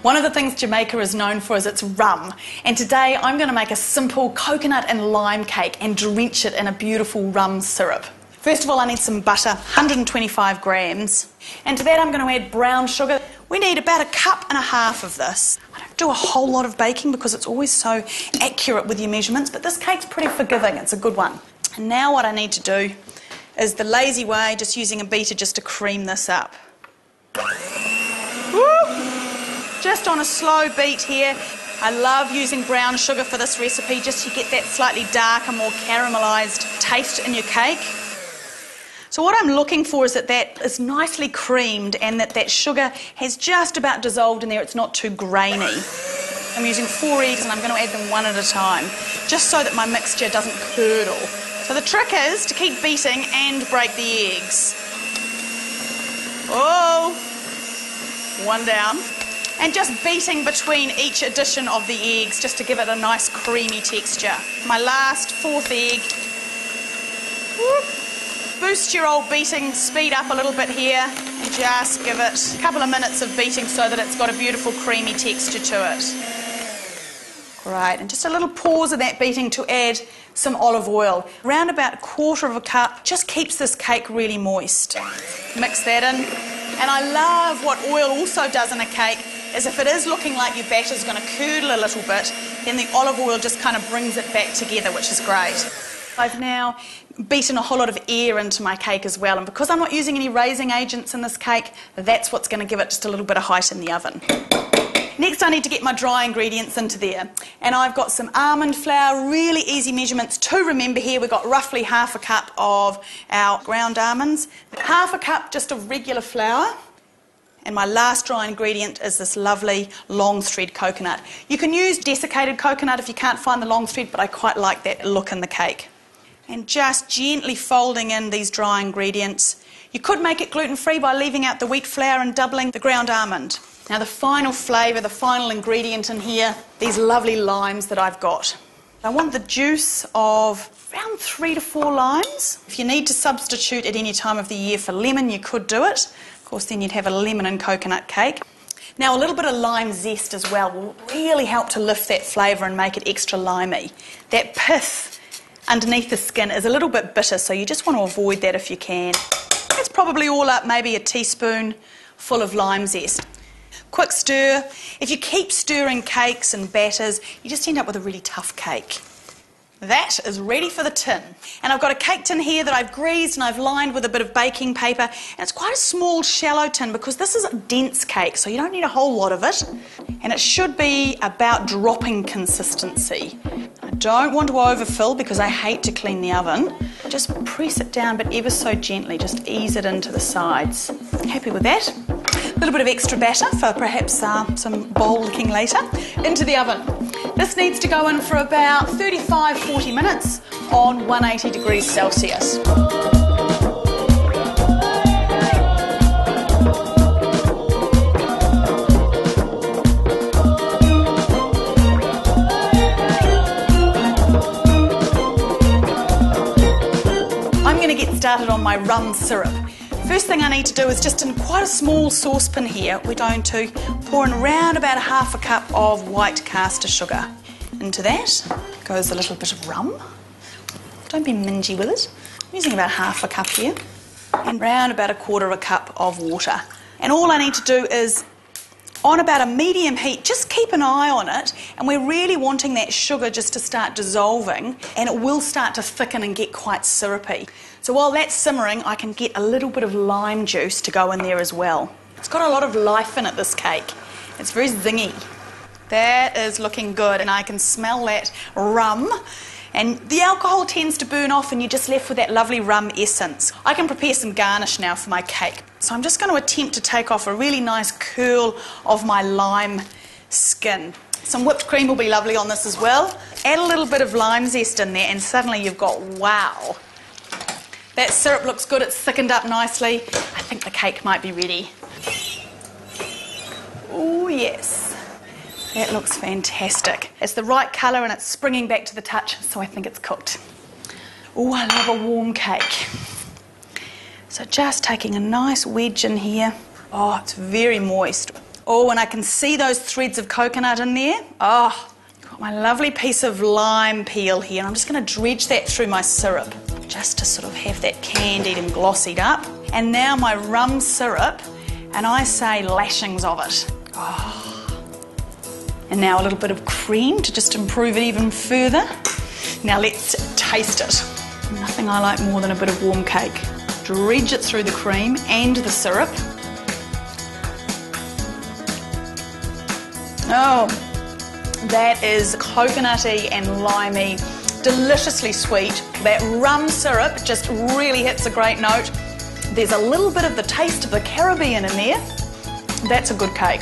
One of the things Jamaica is known for is its rum, and today I'm going to make a simple coconut and lime cake and drench it in a beautiful rum syrup. First of all, I need some butter, 125 grams, and to that I'm going to add brown sugar. We need about 1.5 cups of this. I don't do a whole lot of baking because it's always so accurate with your measurements, but this cake's pretty forgiving, it's a good one. And now what I need to do is the lazy way, just using a beater just to cream this up. Woo! Just on a slow beat here. I love using brown sugar for this recipe just to get that slightly darker, more caramelised taste in your cake. So what I'm looking for is that is nicely creamed and that sugar has just about dissolved in there, it's not too grainy. I'm using 4 eggs and I'm going to add them one at a time, just so that my mixture doesn't curdle. So the trick is to keep beating and break the eggs. Oh, one down. And just beating between each addition of the eggs just to give it a nice creamy texture. My last 4th egg. Whoop. Boost your old beating speed up a little bit here and just give it a couple of minutes of beating so that it's got a beautiful creamy texture to it. Great, and just a little pause of that beating to add some olive oil. Around about 1/4 cup, just keeps this cake really moist. Mix that in. And I love what oil also does in a cake is if it is looking like your batter's going to curdle a little bit, then the olive oil just kind of brings it back together, which is great. I've now beaten a whole lot of air into my cake as well, and because I'm not using any raising agents in this cake, that's what's going to give it just a little bit of height in the oven. Next I need to get my dry ingredients into there, and I've got some almond flour, really easy measurements to remember here. We've got roughly 1/2 cup of our ground almonds, 1/2 cup just of regular flour, and my last dry ingredient is this lovely long thread coconut. You can use desiccated coconut if you can't find the long thread, but I quite like that look in the cake. And just gently folding in these dry ingredients. You could make it gluten-free by leaving out the wheat flour and doubling the ground almond. Now the final flavour, the final ingredient in here, these lovely limes that I've got. I want the juice of around 3 to 4 limes. If you need to substitute at any time of the year for lemon, you could do it. Of course, then you'd have a lemon and coconut cake. Now a little bit of lime zest as well will really help to lift that flavour and make it extra limey. That pith underneath the skin is a little bit bitter, so you just want to avoid that if you can. It's probably all up maybe a teaspoon full of lime zest. Quick stir. If you keep stirring cakes and batters, you just end up with a really tough cake. That is ready for the tin. And I've got a cake tin here that I've greased and I've lined with a bit of baking paper. And it's quite a small, shallow tin because this is a dense cake, so you don't need a whole lot of it. And it should be about dropping consistency. I don't want to overfill because I hate to clean the oven. Just press it down, but ever so gently. Just ease it into the sides. Happy with that? A little bit of extra batter for perhaps some bowl licking later. Into the oven. This needs to go in for about 35-40 minutes on 180 degrees Celsius. I'm going to get started on my rum syrup. First thing I need to do is just in quite a small saucepan here, we're going to pour in around about 1/2 cup of white caster sugar. Into that goes a little bit of rum. Don't be mingy with it. I'm using about 1/2 cup here. And round about 1/4 cup of water. And all I need to do is, on about a medium heat, just keep an eye on it, and we're really wanting that sugar just to start dissolving, and it will start to thicken and get quite syrupy. So while that's simmering, I can get a little bit of lime juice to go in there as well. It's got a lot of life in it, this cake. It's very zingy. That is looking good, and I can smell that rum. And the alcohol tends to burn off and you're just left with that lovely rum essence. I can prepare some garnish now for my cake. So I'm just going to attempt to take off a really nice curl of my lime skin. Some whipped cream will be lovely on this as well. Add a little bit of lime zest in there and suddenly you've got, wow. That syrup looks good, it's thickened up nicely. I think the cake might be ready. Oh yes, that looks fantastic. It's the right colour and it's springing back to the touch, so I think it's cooked. Oh, I love a warm cake. So just taking a nice wedge in here. Oh, it's very moist. Oh, and I can see those threads of coconut in there. Oh, got my lovely piece of lime peel here, and I'm just going to dredge that through my syrup just to sort of have that candied and glossied up. And now my rum syrup, and I say lashings of it. Oh. And now a little bit of cream to just improve it even further. Now let's taste it. Nothing I like more than a bit of warm cake. Dredge it through the cream and the syrup. Oh, that is coconutty and limey, deliciously sweet. That rum syrup just really hits a great note. There's a little bit of the taste of the Caribbean in there. That's a good cake.